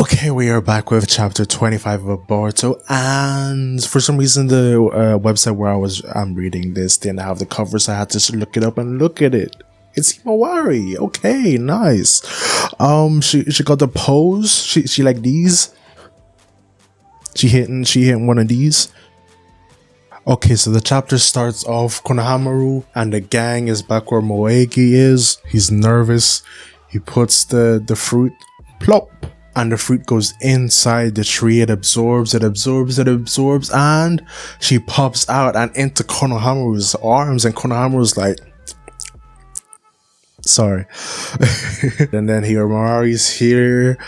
Okay, we are back with chapter 25 of Boruto, and for some reason the website where I'm reading this didn't have the cover, so I had to just look it up and look at it. It's HIMAWARI. Okay, nice. She got the pose. She like these. She hitting one of these. Okay, so the chapter starts off. Konohamaru and the gang is back where Moegi is. He's nervous. He puts the fruit, plop, and the fruit goes inside the tree. It absorbs, and she pops out and into Konohamaru's arms, and Konohamaru's like, sorry. And then Himawari's here.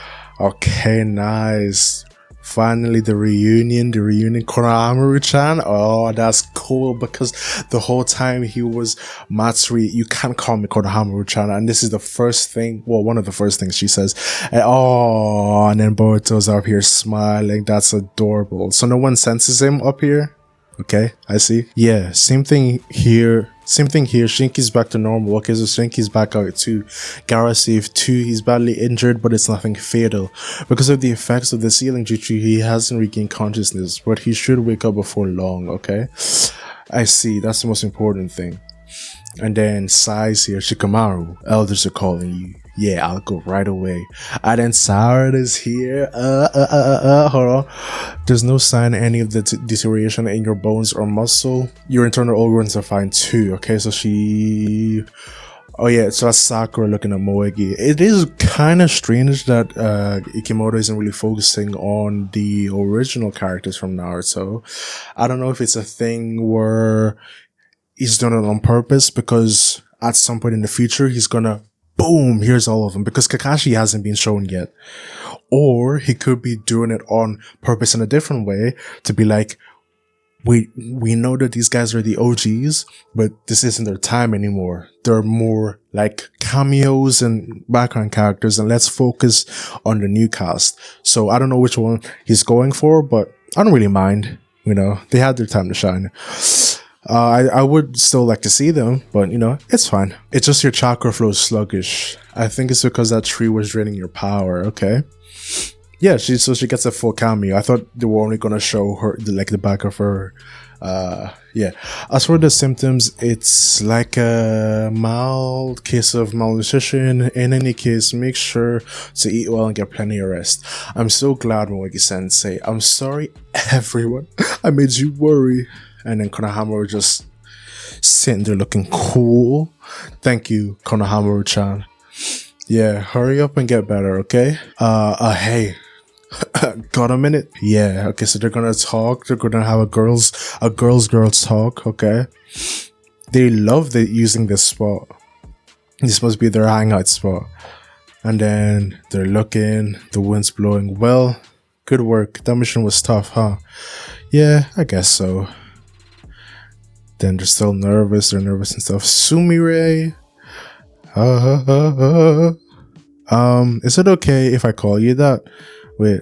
Okay, nice. Finally, the reunion, Konohamaru-chan. Oh, that's cool, because the whole time he was Matsuri, you can't call me Konohamaru-chan, and this is the first thing, well, one of the first things she says. And then Boruto's up here smiling. That's adorable. So no one senses him up here? Okay, I see. Yeah, same thing here. Shinki's back to normal. Okay, so Shinki's back out too. Gaara saved too. He's badly injured, but it's nothing fatal. Because of the effects of the sealing jutsu, he hasn't regained consciousness, but he should wake up before long, okay? I see, that's the most important thing. And then Sai's here. Shikamaru, elders are calling you. Yeah, I'll go right away. And then Sarada's here. Hold on. There's no sign of any of the deterioration in your bones or muscle. Your internal organs are fine too. Okay, so oh yeah, so that's Sakura looking at Moegi. It is kind of strange that Ikimoto isn't really focusing on the original characters from Naruto. I don't know if it's a thing where he's done it on purpose, because at some point in the future he's gonna boom, here's all of them, because Kakashi hasn't been shown yet. Or he could be doing it on purpose in a different way to be like, we know that these guys are the OGs, but this isn't their time anymore. They're more like cameos and background characters, and let's focus on the new cast. So I don't know which one he's going for, but I don't really mind. You know, they had their time to shine. I would still like to see them, but you know, it's fine. It's just your chakra flow is sluggish. I think it's because that tree was draining your power, okay? Yeah, so she gets a full cameo. I thought they were only gonna show her, the back of her, yeah. As for the symptoms, it's like a mild case of malnutrition. In any case, make sure to eat well and get plenty of rest. I'm so glad, Moegi-sensei. I'm sorry, everyone. I made you worry. And then Konohamaru just sitting there looking cool. Thank you, Konohamaru-chan. Yeah, hurry up and get better, okay? Hey. Got a minute? Yeah, okay, so they're gonna talk. They're gonna have a girls talk, okay? They love using this spot. This must be their hangout spot. And then they're looking, the wind's blowing. Well, good work. That mission was tough, huh? Yeah, I guess so. Then they're still nervous. They're nervous and stuff. Sumire. Is it okay if I call you that? Wait.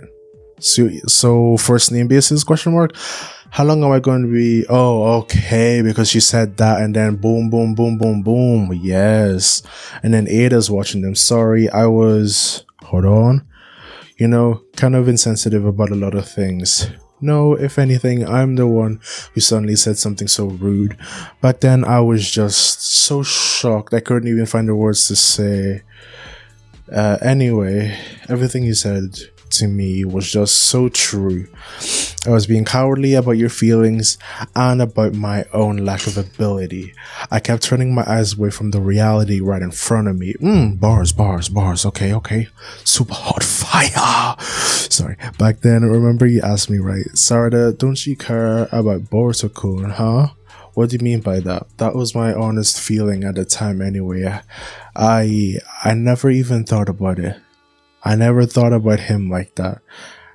So first name basis ? How long am I going to be? Oh, okay. Because she said that, and then boom, boom, boom, boom, boom. Yes. And then Ada's watching them. Sorry, I was. Hold on. You know, kind of insensitive about a lot of things. No, if anything, I'm the one who suddenly said something so rude. Back then, I was just so shocked. I couldn't even find the words to say. Anyway, everything you said to me was just so true. I was being cowardly about your feelings and about my own lack of ability. I kept turning my eyes away from the reality right in front of me. Bars. Okay. Super hot fire. Sorry. Back then, remember you asked me, right? Sarada, don't you care about Boruto-kun, huh? What do you mean by that? That was my honest feeling at the time anyway. I never even thought about it. I never thought about him like that.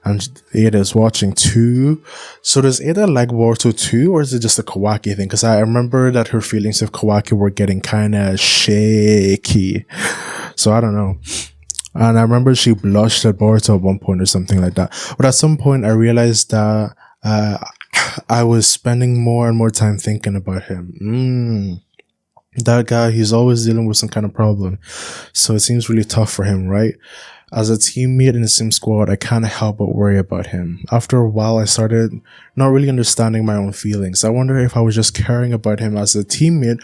And Ada's watching too. So does Ada like Boruto too, or is it just a Kawaki thing? Because I remember that her feelings of Kawaki were getting kind of shaky. So I don't know. And I remember she blushed at Boruto at one point or something like that. But at some point I realized that I was spending more and more time thinking about him. That guy, he's always dealing with some kind of problem. So it seems really tough for him, right? As a teammate in the same squad, I can't help but worry about him. After a while, I started not really understanding my own feelings. I wonder if I was just caring about him as a teammate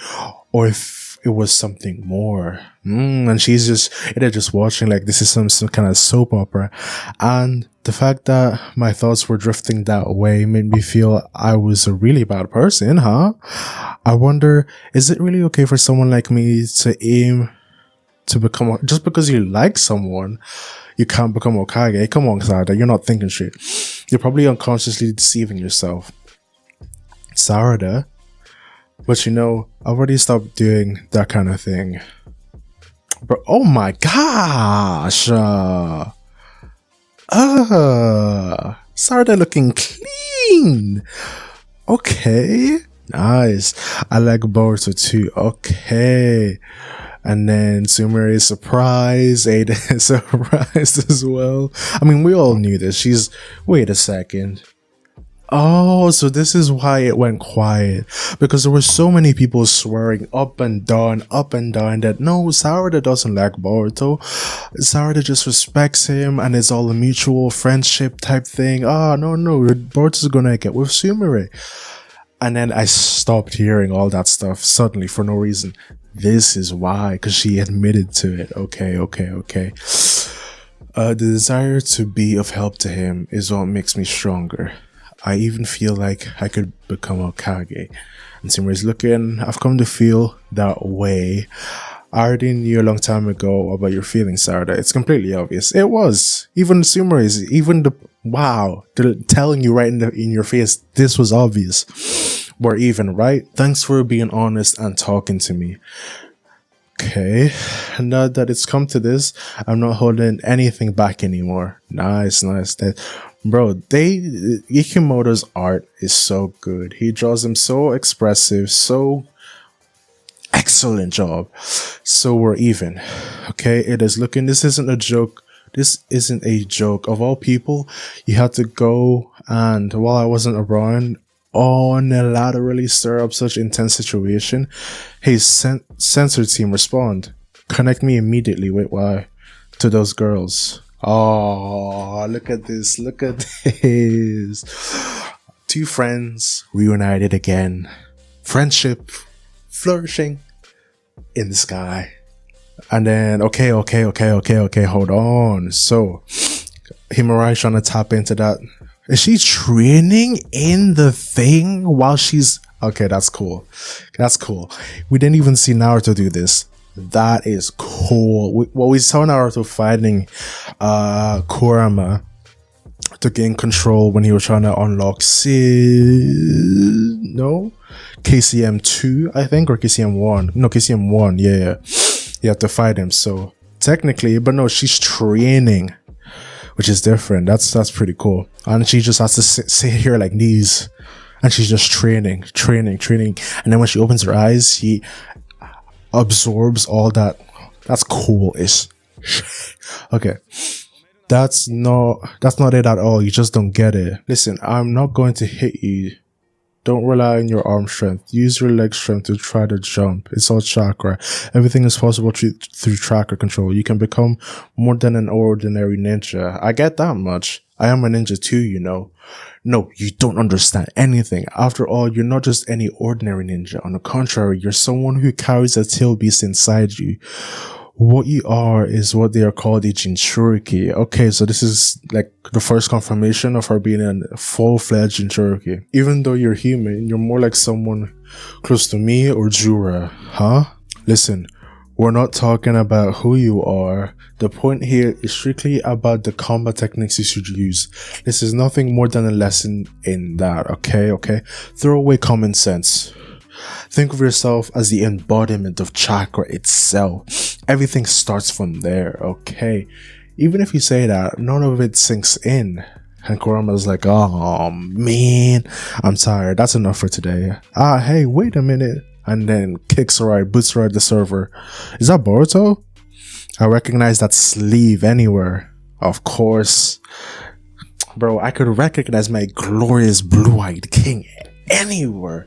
or if it was something more. And she's just watching like this is some kind of soap opera. And the fact that my thoughts were drifting that way made me feel I was a really bad person, huh? I wonder, is it really okay for someone like me to aim to become, just because you like someone, you can't become Hokage? Come on, Sarada, you're not thinking straight. You're probably unconsciously deceiving yourself. Sarada, but you know, I've already stopped doing that kind of thing. But oh my gosh! Sarada looking clean! Okay, nice. I like Boruto too. Okay. And then Sumire is surprised, Ada is surprised as well. I mean, we all knew this. Wait a second. Oh, so this is why it went quiet. Because there were so many people swearing up and down that no, Sarada doesn't like Boruto. Sarada just respects him and it's all a mutual friendship type thing. No, Boruto's gonna get with Sumire. And then I stopped hearing all that stuff suddenly for no reason. This is why, because she admitted to it. Okay. The desire to be of help to him is what makes me stronger. I even feel like I could become Hokage. And Sumire's looking, I've come to feel that way. I already knew a long time ago about your feelings, Sarada. It's completely obvious. It was. Even Sumire's, they're telling you right in your face, this was obvious. We're even, right? Thanks for being honest and talking to me. Okay, now that it's come to this, I'm not holding anything back anymore. Nice. Ikimoto's art is so good. He draws them so expressive, so excellent job. So we're even. Okay, this isn't a joke. This isn't a joke. Of all people, you had to go and while I wasn't around, unilaterally stir up such intense situation. Hey, censor team, respond. Connect me immediately. Wait, why? To those girls. Oh, look at this. Two friends reunited again. Friendship flourishing in the sky. And then, okay, hold on. So, Himawari trying to tap into that. Is she training in the thing while she's... Okay, that's cool. We didn't even see Naruto do this. That is cool. We saw Naruto fighting KURAMA to gain control when he was trying to unlock KCM 2, I think, or KCM 1. No, KCM 1, yeah. You have to fight him, so technically, but no, she's training, which is different. That's pretty cool. And she just has to sit here like these, and she's just training. And then when she opens her eyes, she absorbs all that. That's cool-ish. Okay. That's not it at all. You just don't get it. Listen, I'm not going to hit you. Don't rely on your arm strength. Use your leg strength to try to jump. It's all chakra. Everything is possible through chakra control. You can become more than an ordinary ninja. I get that much. I am a ninja too, you know. No, you don't understand anything. After all, you're not just any ordinary ninja. On the contrary, you're someone who carries a tail beast inside you. What you are is what they are called a Jinchuriki. Okay, so this is like the first confirmation of her being a full-fledged Jinchuriki. Even though you're human, you're more like someone close to me or Jura, huh? Listen, we're not talking about who you are. The point here is strictly about the combat techniques you should use. This is nothing more than a lesson in that, okay? Throw away common sense. Think of yourself as the embodiment of chakra itself. Everything starts from there, okay? Even if you say that, none of it sinks in. And Kurama's like, oh man, I'm tired. That's enough for today. Hey, wait a minute. And then kicks her out, boots her out the server. Is that Boruto? I recognize that sleeve anywhere. Of course. Bro, I could recognize my glorious blue-eyed king anywhere.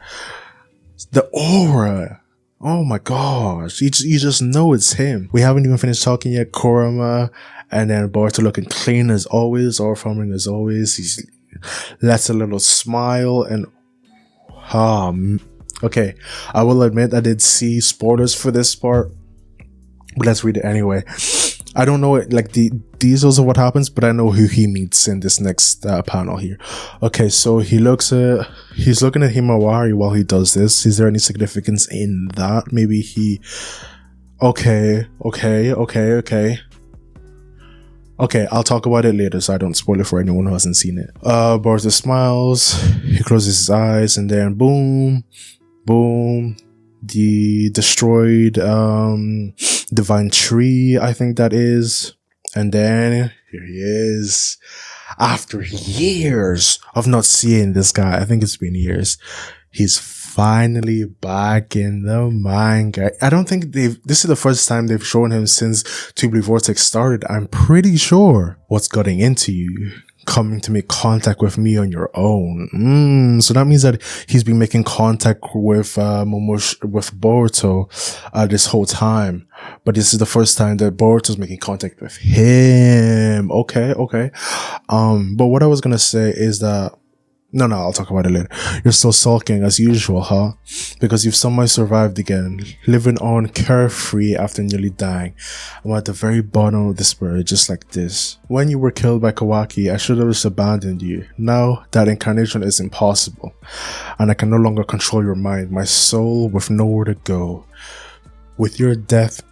The aura. Oh my gosh. You just know it's him. We haven't even finished talking yet. Kurama And then Boruto looking clean as always, or farming as always. He's lets a little smile and okay, I will admit I did see spoilers for this part, but let's read it anyway. I don't know like the details of what happens, but I know who he meets in this next panel here. Okay, so he's looking at Himawari while he does this. Is there any significance in that? Maybe he okay, I'll talk about it later so I don't spoil it for anyone who hasn't seen it. Boruto smiles, he closes his eyes, and then boom, the destroyed divine tree, I think that is. And then here he is. After years of not seeing this guy, I think it's been years, he's finally back in the manga. I don't think this is the first time they've shown him since Tubular Vortex started. I'm pretty sure what's getting into you, coming to make contact with me on your own. So that means that he's been making contact with Boruto this whole time, but this is the first time that Boruto's making contact with him. Okay. But what I was gonna say is that no, I'll talk about it later. You're still sulking as usual, huh? Because you've somehow survived again, living on carefree after nearly dying. I'm at the very bottom of despair, just like this. When you were killed by Kawaki, I should have just abandoned you. Now, that incarnation is impossible, and I can no longer control your mind, my soul with nowhere to go. With your death,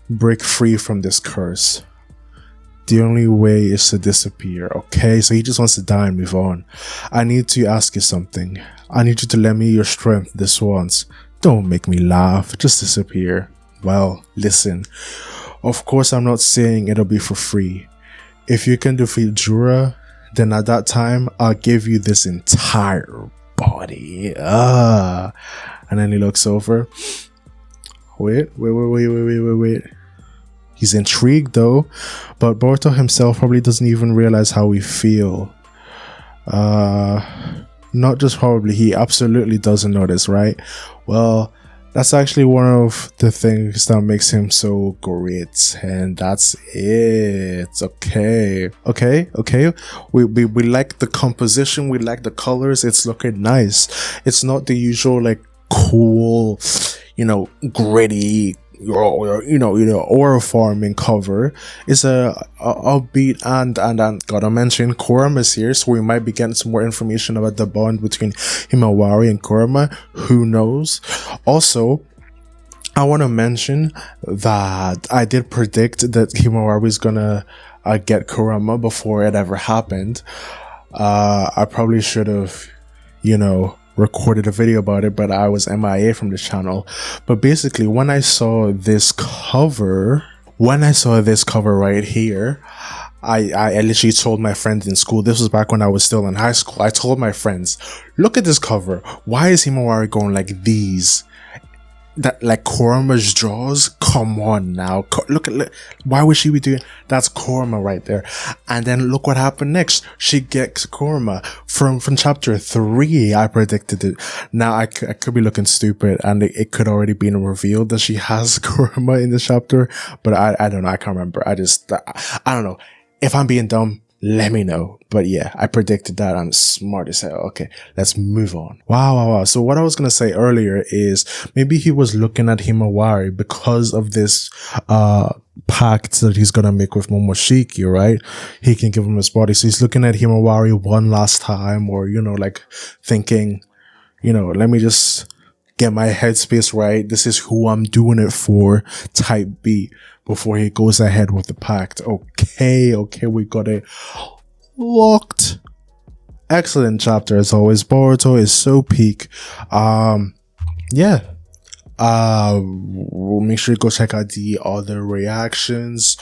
break free from this curse. The only way is to disappear. Okay, so he just wants to die and move on. I need to ask you something. I need you to lend me your strength this once. Don't make me laugh, just disappear. Well, listen. Of course, I'm not saying it'll be for free. If you can defeat Jura, then at that time, I'll give you this entire body. And then he looks over. Wait. He's intrigued though, but Boruto himself probably doesn't even realize how we feel. Not just probably, he absolutely doesn't notice, right? Well, that's actually one of the things that makes him so great, and that's it. Okay. We like the composition, we like the colors, it's looking nice. It's not the usual like cool, gritty, aura farming cover. Is a upbeat and gotta mention KURAMA's here, so we might be getting some more information about the bond between Himawari and KURAMA. Who knows? Also, I want to mention that I did predict that Himawari was gonna get KURAMA before it ever happened. I probably should have, recorded a video about it, but I was MIA from the channel. But basically, when I saw this cover right here, I literally told my friends in school, this was back when I was still in high school, I told my friends, look at this cover. Why is Himawari going like these? That like KURAMA's draws? Come on now. Look, why would she be doing that's KURAMA right there. And then look what happened next. She gets KURAMA from chapter 3. I predicted it. Now I could be looking stupid, and it could already been revealed that she has KURAMA in the chapter, but I don't know. I can't remember. I don't know. If I'm being dumb, let me know. But yeah, I predicted that. I'm smart as hell. Okay, let's move on. Wow. So what I was going to say earlier is maybe he was looking at Himawari because of this pact that he's going to make with Momoshiki, right? He can give him his body. So he's looking at Himawari one last time, or, like thinking, let me just get my headspace right. This is who I'm doing it for type beat before he goes ahead with the pact. Okay, we got it locked. Excellent chapter as always. Boruto is so peak. We'll make sure you go check out the other reactions.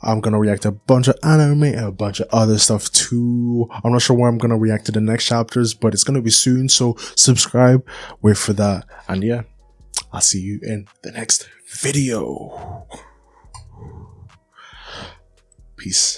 I'm gonna react to a bunch of anime and a bunch of other stuff too. I'm not sure where I'm gonna react to the next chapters, but it's gonna be soon, so subscribe, wait for that, and yeah, I'll see you in the next video. Peace.